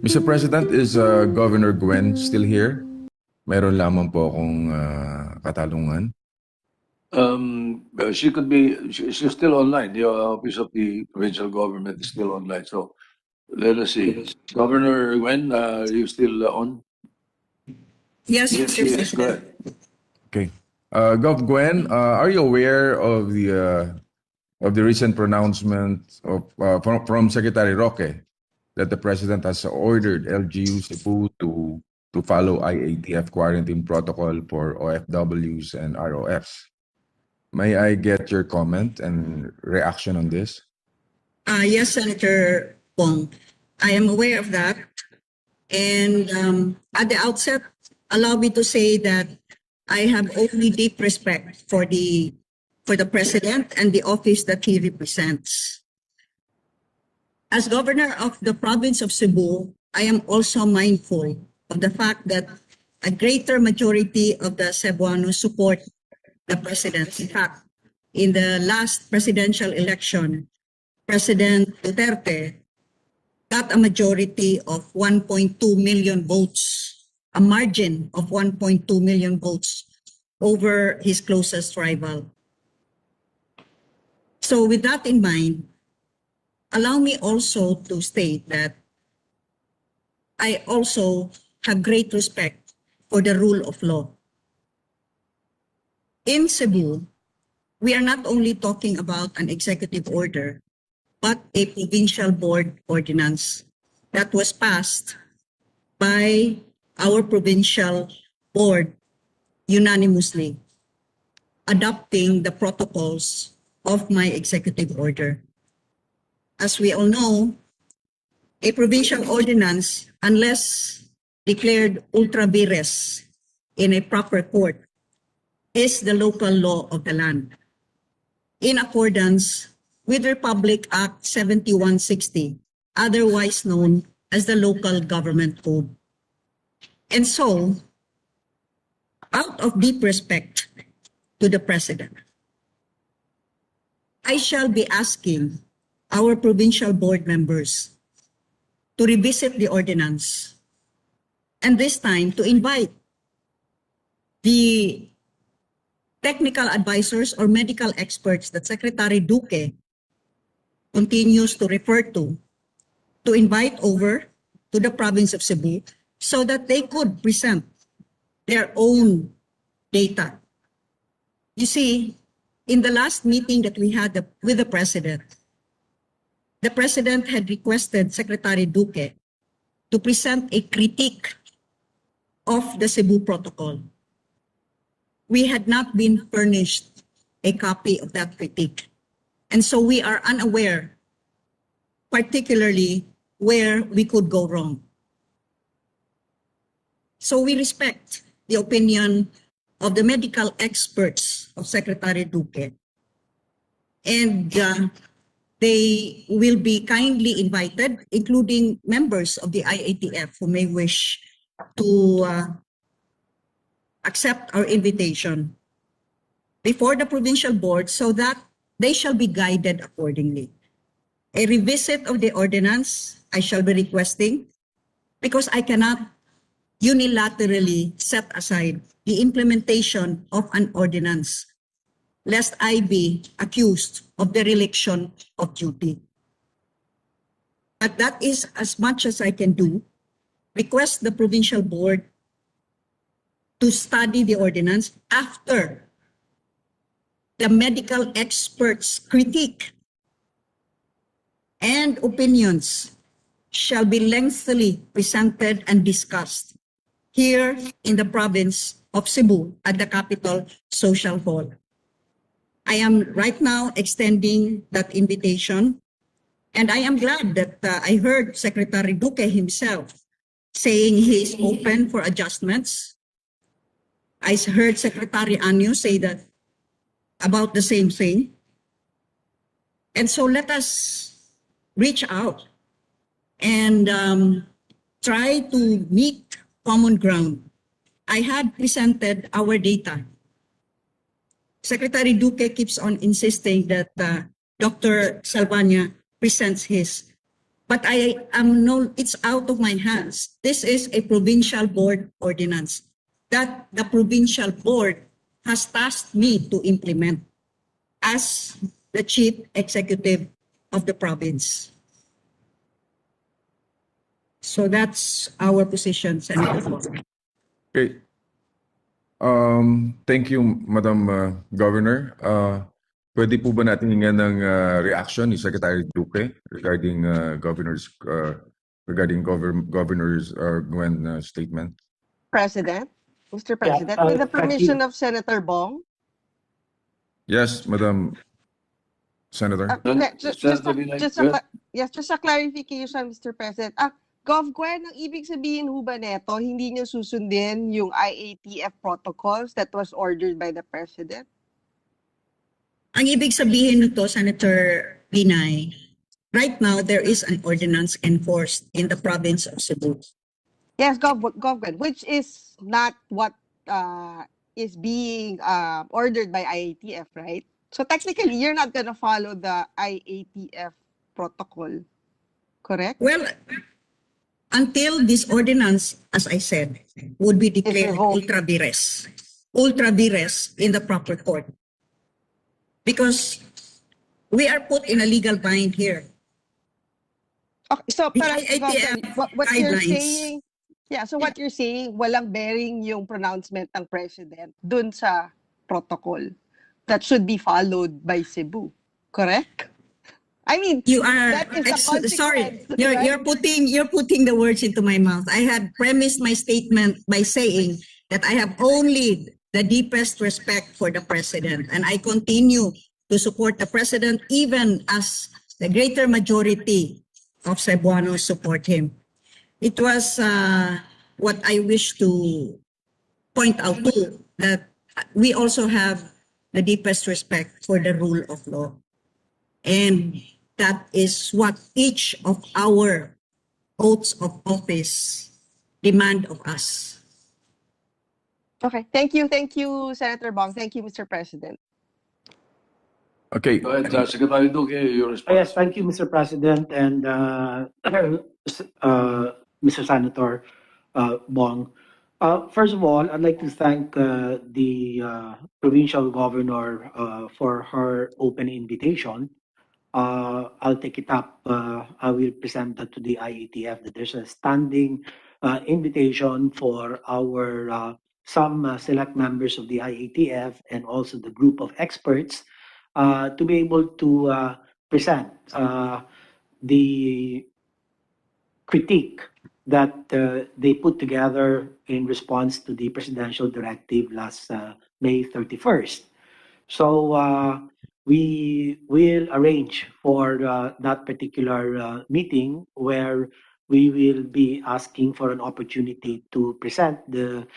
Mr. President, is Governor Gwen still here? Meron lamang po akong katanungan. She could be, she's still online. The office of the provincial government is still online. So let us see. Governor Gwen, are you still on? Yes, Yes, Mr. yes, go ahead. Okay. Gov Gwen, are you aware of the recent pronouncement of from Secretary Roque that the President has ordered LGU Cebu to follow IATF quarantine protocol for OFWs and ROFs? May I get your comment and reaction on this? Yes, Senator Pong. I am aware of that. And at the outset, allow me to say that I have only deep respect for the President and the office that he represents. As Governor of the province of Cebu, I am also mindful of the fact that a greater majority of the Cebuanos support the President. In fact, in the last presidential election, President Duterte got a majority of 1.2 million votes, a margin of 1.2 million votes over his closest rival. So with that in mind, allow me also to state that I also have great respect for the rule of law. In Cebu, we are not only talking about an executive order, but a provincial board ordinance that was passed by our provincial board unanimously, adopting the protocols of my executive order. As we all know, a provincial ordinance, unless declared ultra vires in a proper court, is the local law of the land, in accordance with Republic Act 7160, otherwise known as the Local Government Code. And so, out of deep respect to the President, I shall be asking our provincial board members to revisit the ordinance, and this time to invite the technical advisors or medical experts that Secretary Duque continues to refer to invite over to the province of Cebu so that they could present their own data. You see, in the last meeting that we had with the President had requested Secretary Duque to present a critique of the Cebu Protocol. We had not been furnished a copy of that critique. And so we are unaware, particularly where we could go wrong. So we respect the opinion of the medical experts of Secretary Duque. And they will be kindly invited, including members of the IATF who may wish to accept our invitation before the provincial board so that they shall be guided accordingly. A revisit of the ordinance I shall be requesting because I cannot unilaterally set aside the implementation of an ordinance lest I be accused of dereliction of duty. But that is as much as I can do. Request the provincial board to study the ordinance after the medical experts' critique and opinions shall be lengthily presented and discussed here in the province of Cebu at the Capital Social Hall. I am right now extending that invitation, and I am glad that I heard Secretary Duque himself saying he is open for adjustments. I heard Secretary Anyo say that about the same thing. And so let us reach out and try to meet common ground. I had presented our data. Secretary Duque keeps on insisting that Dr. Salvania presents his. But I am no, it's out of my hands. This is a provincial board ordinance that the provincial board has tasked me to implement as the chief executive of the province. So that's our position, Senator Bong. Okay. Thank you, Madam Governor. Pwede po ba natin hinggan ng reaction ni Secretary Duque regarding Governor's Gwen statement? President, Mr. Yeah, President, with the thank permission you. of Senator Bong. Yes, Madam Senator. Just a clarification, Mr. President. Gov Gwen, ang ibig sabihin ho ba neto, hindi niyo susundin yung IATF protocols that was ordered by the President? Ang ibig sabihin nito, Senator Binay, right now there is an ordinance enforced in the province of Cebu. Yes, Gov Gwen, which is not what is being ordered by IATF, right? So technically, you're not gonna follow the IATF protocol, correct? Well, until this ordinance, as I said, would be declared ultra vires in the proper court. Because we are put in a legal bind here. Okay, so The parang, IATF what you're guidelines. saying, so what you're saying, walang bearing yung pronouncement ng President dun sa protocol that should be followed by Cebu, correct? I mean, You are that is the consequence, sorry. right? You're putting the words into my mouth. I had premised my statement by saying that I have only the deepest respect for the president, and I continue to support the president even as the greater majority of Cebuanos support him. It was what I wish to point out too, that we also have the deepest respect for the rule of law. And that is what each of our oaths of office demand of us. Okay, thank you, Senator Bong. Thank you, Mr. President. Okay. Go ahead, Secretary Duque, your response. Yes, thank you, Mr. President and Mr. Senator Bong. First of all, I'd like to thank the provincial governor for her open invitation. I'll take it up. I will present that to the IATF that there's a standing invitation for our some select members of the IATF and also the group of experts to be able to present the critique that they put together in response to the presidential directive last May 31st. So we will arrange for that particular meeting where we will be asking for an opportunity to present the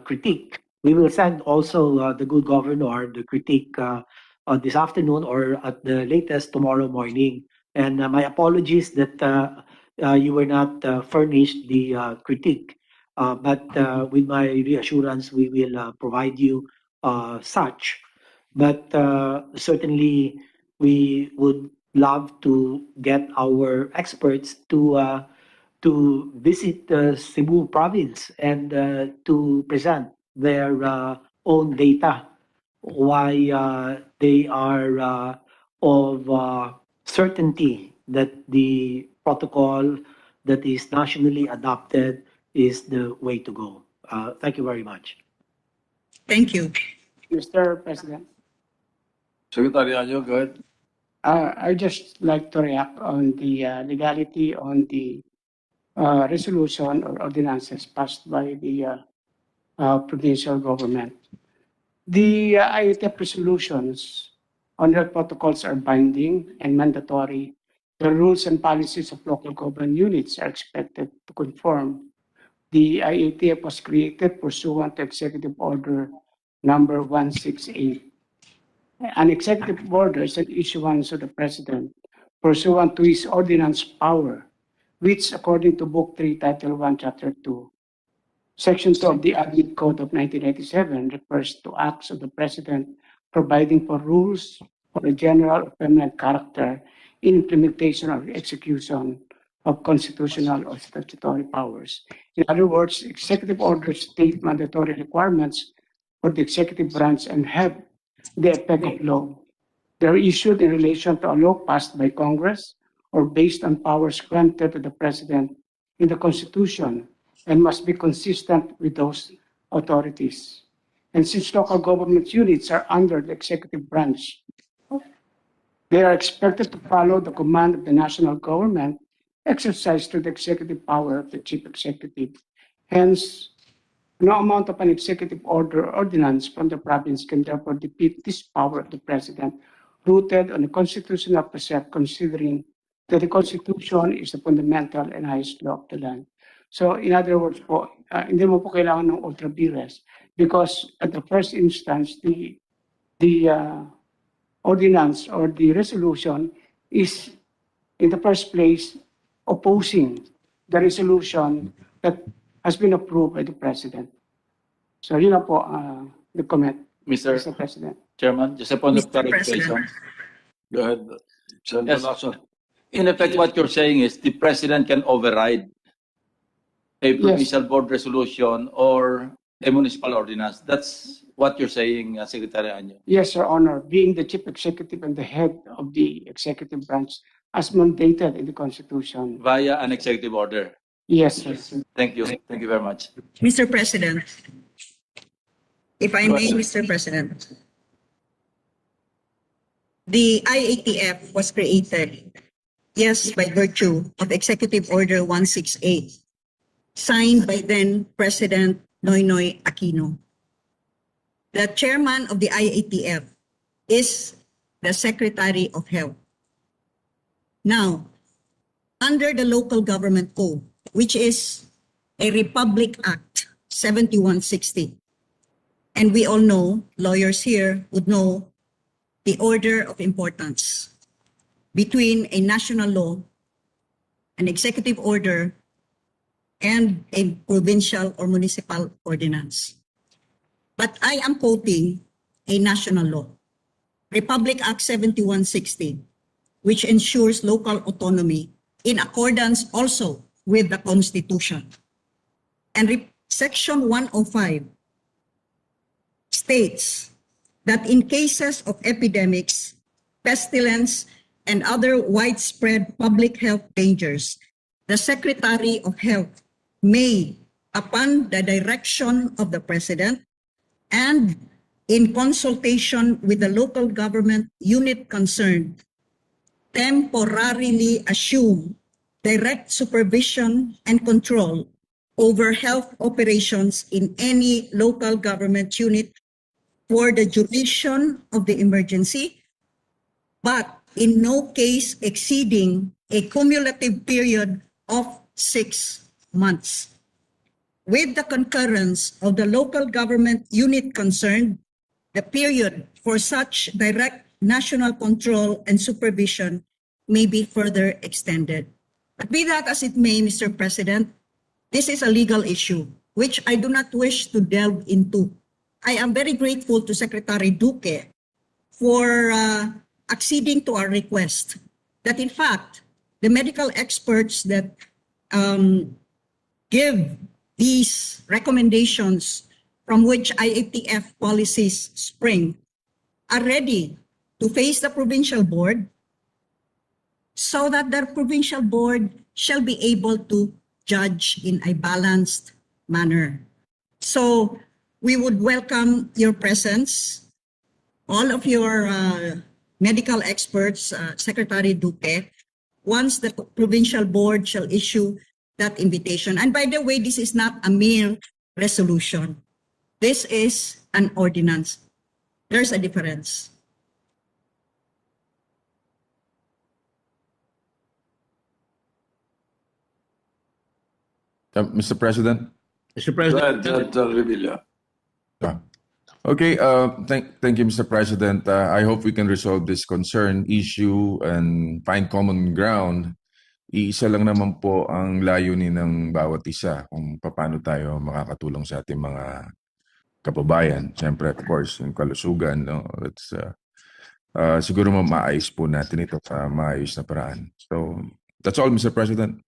critique. We will send also the good governor the critique this afternoon or at the latest tomorrow morning. And my apologies that you were not furnished the critique, but with my reassurance, we will provide you such. But certainly, we would love to get our experts to visit Cebu province and to present their own data, why they are of certainty that the protocol that is nationally adopted is the way to go. Thank you very much. Thank you. Mr. President, Secretary Anyo, go ahead. I just like to react on the legality on the resolution or ordinances passed by the provincial government. The ITAT resolutions on health protocols are binding and mandatory. The rules and policies of local government units are expected to conform. The IATF was created pursuant to Executive Order number 168. An executive order is an issuance of the President pursuant to his Ordinance Power, which, according to Book 3, Title 1, Chapter 2, Section 2 of the Admin Code of 1987 refers to acts of the President providing for rules for a general or permanent character in implementation or execution of constitutional or statutory powers. In other words, executive orders state mandatory requirements for the executive branch and have the effect of law. They are issued in relation to a law passed by Congress or based on powers granted to the President in the Constitution and must be consistent with those authorities. And since local government units are under the executive branch, they are expected to follow the command of the national government exercised through the executive power of the chief executive. Hence, no amount of an executive order or ordinance from the province can therefore defeat this power of the president, rooted on a constitutional precept, considering that the Constitution is the fundamental and highest law of the land. So, in other words po, hindi mo po kailangan ng ultra vires because at the first instance, the ordinance or the resolution is, in the first place, opposing the resolution that has been approved by the President. So, yun na po the comment, Mr. Mr. President. Chairman, just a point of Mr. clarification. President. Go ahead, Senator Yes. Lacson. In effect, what you're saying is the president can override a provincial board resolution or a municipal ordinance. That's what you're saying, Secretary Anyo. Yes, Your Honor, being the chief executive and the head of the executive branch as mandated in the Constitution. Via an executive order. Yes, sir. Thank you. Thank you very much. Mr. President, if I Go may, ahead. Mr. President, the IATF was created, yes, by virtue of Executive Order 168, signed by then President Noynoy Aquino. The chairman of the IATF is the Secretary of Health. Now, under the Local Government Code, which is a Republic Act 7160, and we all know, lawyers here would know the order of importance between a national law, an executive order, and a provincial or municipal ordinance. But I am quoting a national law, Republic Act 7160, which ensures local autonomy in accordance also with the Constitution. And Section 105 states that in cases of epidemics, pestilence, and other widespread public health dangers, the Secretary of Health may, upon the direction of the President and in consultation with the local government unit concerned, temporarily assume direct supervision and control over health operations in any local government unit for the duration of the emergency, but in no case exceeding a cumulative period of 6 months. With the concurrence of the local government unit concerned, the period for such direct national control and supervision may be further extended. But be that as it may, Mr. President, this is a legal issue which I do not wish to delve into. I am very grateful to Secretary Duque for acceding to our request that in fact, the medical experts that give these recommendations from which IATF policies spring are ready to face the provincial board so that the provincial board shall be able to judge in a balanced manner. So we would welcome your presence, all of your medical experts, Secretary Duque, once the provincial board shall issue that invitation. And by the way, this is not a mere resolution. This is an ordinance. There's a difference. Mr. President? Mr. Go ahead, President, Senator Revilla. Okay, thank you, Mr. President. I hope we can resolve this concern issue and find common ground. Iisa lang naman po ang layunin ng bawat isa kung paano tayo makakatulong sa ating mga kababayan. Siyempre, of course, yung kalusugan, no? It's, siguro maayos po natin ito sa maayos na paraan. So, that's all, Mr. President.